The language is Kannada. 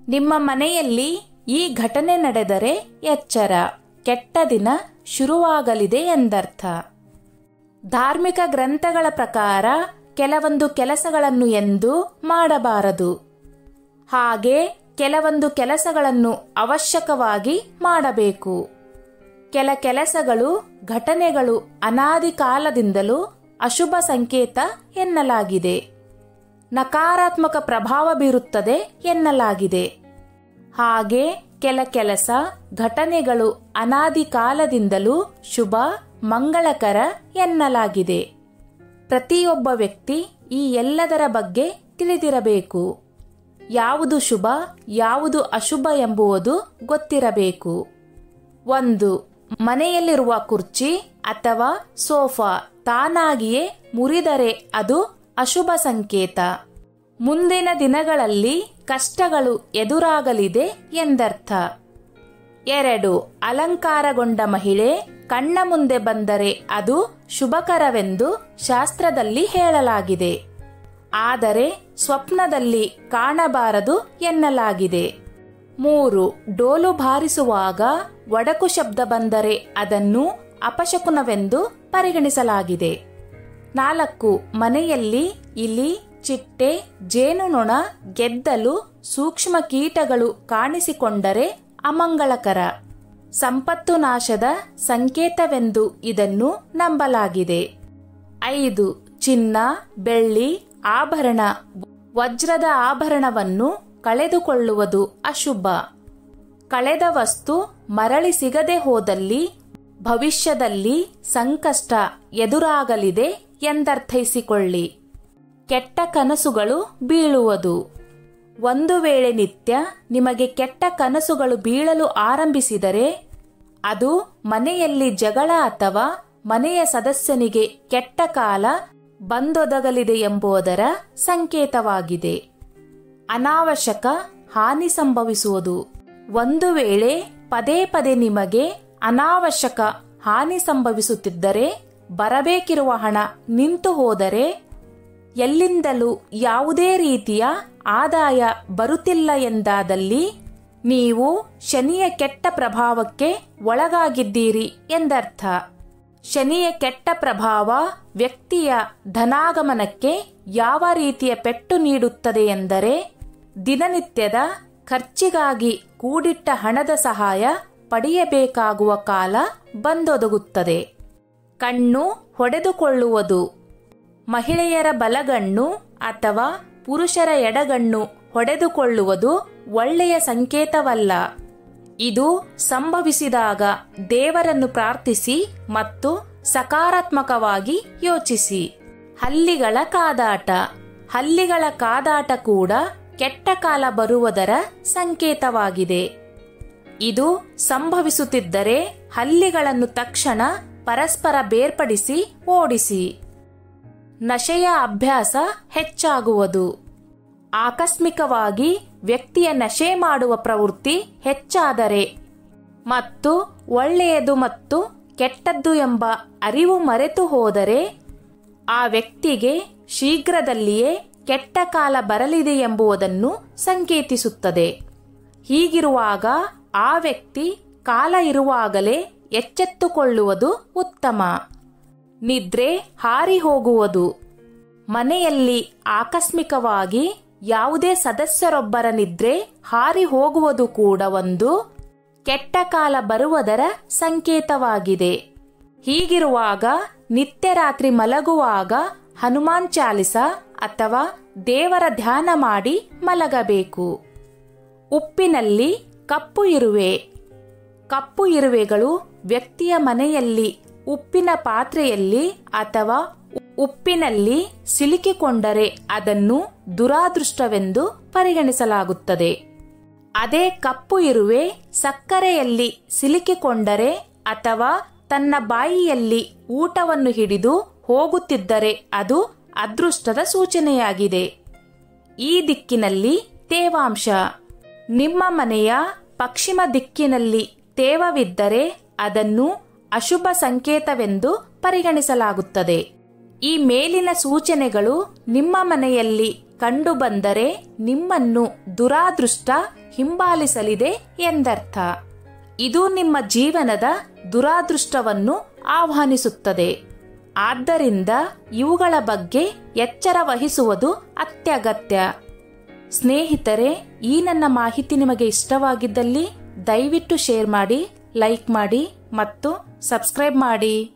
ನಿಮ್ಮ ಮನೆಯಲ್ಲಿ ಈ ಘಟನೆ ನಡೆದರೆ ಎಚ್ಚರ, ಕೆಟ್ಟ ದಿನ ಶುರುವಾಗಲಿದೆ ಎಂದರ್ಥ. ಧಾರ್ಮಿಕ ಗ್ರಂಥಗಳ ಪ್ರಕಾರ ಕೆಲವೊಂದು ಕೆಲಸಗಳನ್ನು ಎಂದೂ ಮಾಡಬಾರದು. ಹಾಗೆ ಕೆಲವೊಂದು ಕೆಲಸಗಳನ್ನು ಅವಶ್ಯಕವಾಗಿ ಮಾಡಬೇಕು. ಕೆಲ ಕೆಲಸಗಳು, ಘಟನೆಗಳು ಅನಾದಿ ಕಾಲದಿಂದಲೂ ಅಶುಭ ಸಂಕೇತ ಎನ್ನಲಾಗಿದೆ. ನಕಾರಾತ್ಮಕ ಪ್ರಭಾವ ಬೀರುತ್ತದೆ ಎನ್ನಲಾಗಿದೆ. ಹಾಗೆ ಕೆಲ ಕೆಲಸ, ಘಟನೆಗಳು ಅನಾದಿ ಕಾಲದಿಂದಲೂ ಶುಭ, ಮಂಗಳಕರ ಎನ್ನಲಾಗಿದೆ. ಪ್ರತಿಯೊಬ್ಬ ವ್ಯಕ್ತಿ ಈ ಎಲ್ಲದರ ಬಗ್ಗೆ ತಿಳಿದಿರಬೇಕು. ಯಾವುದು ಶುಭ, ಯಾವುದು ಅಶುಭ ಎಂಬುವುದು ಗೊತ್ತಿರಬೇಕು. 1. ಮನೆಯಲ್ಲಿರುವ ಕುರ್ಚಿ ಅಥವಾ ಸೋಫಾ ತಾನಾಗಿಯೇ ಮುರಿದರೆ ಅದು ಅಶುಭ ಸಂಕೇತ. ಮುಂದಿನ ದಿನಗಳಲ್ಲಿ ಕಷ್ಟಗಳು ಎದುರಾಗಲಿದೆ ಎಂದರ್ಥ. 2. ಅಲಂಕಾರಗೊಂಡ ಮಹಿಳೆ ಕಣ್ಣ ಮುಂದೆ ಬಂದರೆ ಅದು ಶುಭಕರವೆಂದು ಶಾಸ್ತ್ರದಲ್ಲಿ ಹೇಳಲಾಗಿದೆ. ಆದರೆ ಸ್ವಪ್ನದಲ್ಲಿ ಕಾಣಬಾರದು ಎನ್ನಲಾಗಿದೆ. 3. ಡೋಲು ಬಾರಿಸುವಾಗ ಒಡಕು ಶಬ್ದ ಬಂದರೆ ಅದನ್ನು ಅಪಶಕುನವೆಂದು ಪರಿಗಣಿಸಲಾಗಿದೆ. 4. ಮನೆಯಲ್ಲಿ ಇಲಿ, ಚಿಟ್ಟೆ, ಜೇನುನೊಣ, ಗೆದ್ದಲು, ಸೂಕ್ಷ್ಮ ಕೀಟಗಳು ಕಾಣಿಸಿಕೊಂಡರೆ ಅಮಂಗಳಕರ, ಸಂಪತ್ತು ನಾಶದ ಸಂಕೇತವೆಂದು ಇದನ್ನು ನಂಬಲಾಗಿದೆ. 5. ಚಿನ್ನ, ಬೆಳ್ಳಿ, ಆಭರಣ, ವಜ್ರದ ಆಭರಣವನ್ನು ಕಳೆದುಕೊಳ್ಳುವುದು ಅಶುಭ. ಕಳೆದ ವಸ್ತು ಮರಳಿ ಸಿಗದೆ ಹೋದಲ್ಲಿ ಭವಿಷ್ಯದಲ್ಲಿ ಸಂಕಷ್ಟ ಎದುರಾಗಲಿದೆ ಎಂದರ್ಥೈಸಿಕೊಳ್ಳಿ. ಕೆಟ್ಟ ಕನಸುಗಳು ಬೀಳುವುದು. ಒಂದು ವೇಳೆ ನಿತ್ಯ ನಿಮಗೆ ಕೆಟ್ಟ ಕನಸುಗಳು ಬೀಳಲು ಆರಂಭಿಸಿದರೆ ಅದು ಮನೆಯಲ್ಲಿ ಜಗಳ ಅಥವಾ ಮನೆಯ ಸದಸ್ಯನಿಗೆ ಕೆಟ್ಟ ಕಾಲ ಬಂದೊದಗಲಿದೆ ಎಂಬುದರ ಸಂಕೇತವಾಗಿದೆ. ಅನಾವಶ್ಯಕ ಹಾನಿ ಸಂಭವಿಸುವುದು. ಒಂದು ವೇಳೆ ಪದೇ ಪದೇ ನಿಮಗೆ ಅನಾವಶ್ಯಕ ಹಾನಿ ಸಂಭವಿಸುತ್ತಿದ್ದರೆ, ಬರಬೇಕಿರುವ ಹಣ ನಿಂತು ಹೋದರೆ, ಎಲ್ಲಿಂದಲೂ ಯಾವುದೇ ರೀತಿಯ ಆದಾಯ ಬರುತ್ತಿಲ್ಲ ಎಂದಾದಲ್ಲಿ ನೀವು ಶನಿಯ ಕೆಟ್ಟ ಪ್ರಭಾವಕ್ಕೆ ಒಳಗಾಗಿದ್ದೀರಿ ಎಂದರ್ಥ. ಶನಿಯ ಕೆಟ್ಟ ಪ್ರಭಾವ ವ್ಯಕ್ತಿಯ ಧನಾಗಮನಕ್ಕೆ ಯಾವ ರೀತಿಯ ಪೆಟ್ಟು ನೀಡುತ್ತದೆ ಎಂದರೆ, ದಿನನಿತ್ಯದ ಖರ್ಚಿಗಾಗಿ ಕೂಡಿಟ್ಟ ಹಣದ ಸಹಾಯ ಪಡೆಯಬೇಕಾಗುವ ಕಾಲ ಬಂದೊದಗುತ್ತದೆ. ಕಣ್ಣು ಹೊಡೆದುಕೊಳ್ಳುವುದು. ಮಹಿಳೆಯರ ಬಲಗಣ್ಣು ಅಥವಾ ಪುರುಷರ ಎಡಗಣ್ಣು ಹೊಡೆದುಕೊಳ್ಳುವುದು ಒಳ್ಳೆಯ ಸಂಕೇತವಲ್ಲ. ಇದು ಸಂಭವಿಸಿದಾಗ ದೇವರನ್ನು ಪ್ರಾರ್ಥಿಸಿ ಮತ್ತು ಸಕಾರಾತ್ಮಕವಾಗಿ ಯೋಚಿಸಿ. ಹಲ್ಲಿಗಳ ಕಾದಾಟ. ಹಲ್ಲಿಗಳ ಕಾದಾಟ ಕೂಡ ಕೆಟ್ಟ ಕಾಲ ಬರುವುದರ ಸಂಕೇತವಾಗಿದೆ. ಇದು ಸಂಭವಿಸುತ್ತಿದ್ದರೆ ಹಲ್ಲಿಗಳನ್ನು ತಕ್ಷಣ ಪರಸ್ಪರ ಬೇರ್ಪಡಿಸಿ ಓಡಿಸಿ. ನಶೆಯ ಅಭ್ಯಾಸ ಹೆಚ್ಚಾಗುವುದು. ಆಕಸ್ಮಿಕವಾಗಿ ವ್ಯಕ್ತಿಯ ನಶೆ ಮಾಡುವ ಪ್ರವೃತ್ತಿ ಹೆಚ್ಚಾದರೆ ಮತ್ತು ಒಳ್ಳೆಯದು ಮತ್ತು ಕೆಟ್ಟದ್ದು ಎಂಬ ಅರಿವು ಮರೆತು ಹೋದರೆ ಆ ವ್ಯಕ್ತಿಗೆ ಶೀಘ್ರದಲ್ಲಿಯೇ ಕೆಟ್ಟ ಕಾಲ ಬರಲಿದೆ ಎಂಬುದನ್ನು ಸಂಕೇತಿಸುತ್ತದೆ. ಹೀಗಿರುವಾಗ ಆ ವ್ಯಕ್ತಿ ಕಾಲ ಇರುವಾಗಲೇ ಎಚ್ಚೆತ್ತುಕೊಳ್ಳುವುದು ಉತ್ತಮ. ನಿದ್ರೆ ಹಾರಿ ಹೋಗುವುದು. ಮನೆಯಲ್ಲಿ ಆಕಸ್ಮಿಕವಾಗಿ ಯಾವುದೇ ಸದಸ್ಯರೊಬ್ಬರ ನಿದ್ರೆ ಹಾರಿ ಹೋಗುವುದು ಕೂಡ ಒಂದು ಕೆಟ್ಟ ಕಾಲ ಬರುವುದರ ಸಂಕೇತವಾಗಿದೆ. ಹೀಗಿರುವಾಗ ನಿತ್ಯ ರಾತ್ರಿ ಮಲಗುವಾಗ ಹನುಮಾನ್ ಚಾಲಿಸ ಅಥವಾ ದೇವರ ಧ್ಯಾನ ಮಾಡಿ ಮಲಗಬೇಕು. ಉಪ್ಪಿನಲ್ಲಿ ಕಪ್ಪು ಇರುವೆ. ಕಪ್ಪು ಇರುವೆಗಳು ವ್ಯಕ್ತಿಯ ಮನೆಯಲ್ಲಿ ಉಪ್ಪಿನ ಪಾತ್ರೆಯಲ್ಲಿ ಅಥವಾ ಉಪ್ಪಿನಲ್ಲಿ ಸಿಲುಕಿಕೊಂಡರೆ ಅದನ್ನು ದುರಾದೃಷ್ಟವೆಂದು ಪರಿಗಣಿಸಲಾಗುತ್ತದೆ. ಅದೇ ಕಪ್ಪು ಇರುವೆ ಸಕ್ಕರೆಯಲ್ಲಿ ಸಿಲುಕಿಕೊಂಡರೆ ಅಥವಾ ತನ್ನ ಬಾಯಿಯಲ್ಲಿ ಊಟವನ್ನು ಹಿಡಿದು ಹೋಗುತ್ತಿದ್ದರೆ ಅದು ಅದೃಷ್ಟದ ಸೂಚನೆಯಾಗಿದೆ. ಈ ದಿಕ್ಕಿನಲ್ಲಿ ತೇವಾಂಶ. ನಿಮ್ಮ ಮನೆಯ ಪಶ್ಚಿಮ ದಿಕ್ಕಿನಲ್ಲಿ ತೇವವಿದ್ದರೆ ಅದನ್ನು ಅಶುಭ ಸಂಕೇತವೆಂದು ಪರಿಗಣಿಸಲಾಗುತ್ತದೆ. ಈ ಮೇಲಿನ ಸೂಚನೆಗಳು ನಿಮ್ಮ ಮನೆಯಲ್ಲಿ ಕಂಡುಬಂದರೆ ನಿಮ್ಮನ್ನು ದುರಾದೃಷ್ಟ ಹಿಂಬಾಲಿಸಲಿದೆ ಎಂದರ್ಥ. ಇದು ನಿಮ್ಮ ಜೀವನದ ದುರಾದೃಷ್ಟವನ್ನು ಆಹ್ವಾನಿಸುತ್ತದೆ. ಆದ್ದರಿಂದ ಇವುಗಳ ಬಗ್ಗೆ ಎಚ್ಚರ ವಹಿಸುವುದು ಅತ್ಯಗತ್ಯ. ಸ್ನೇಹಿತರೆ, ಈ ನನ್ನ ಮಾಹಿತಿ ನಿಮಗೆ ಇಷ್ಟವಾಗಿದ್ದಲ್ಲಿ ದಯವಿಟ್ಟು ಶೇರ್ ಮಾಡಿ, ಲೈಕ್ ಮಾಡಿ ಮತ್ತು ಸಬ್ಸ್ಕ್ರೈಬ್ ಮಾಡಿ.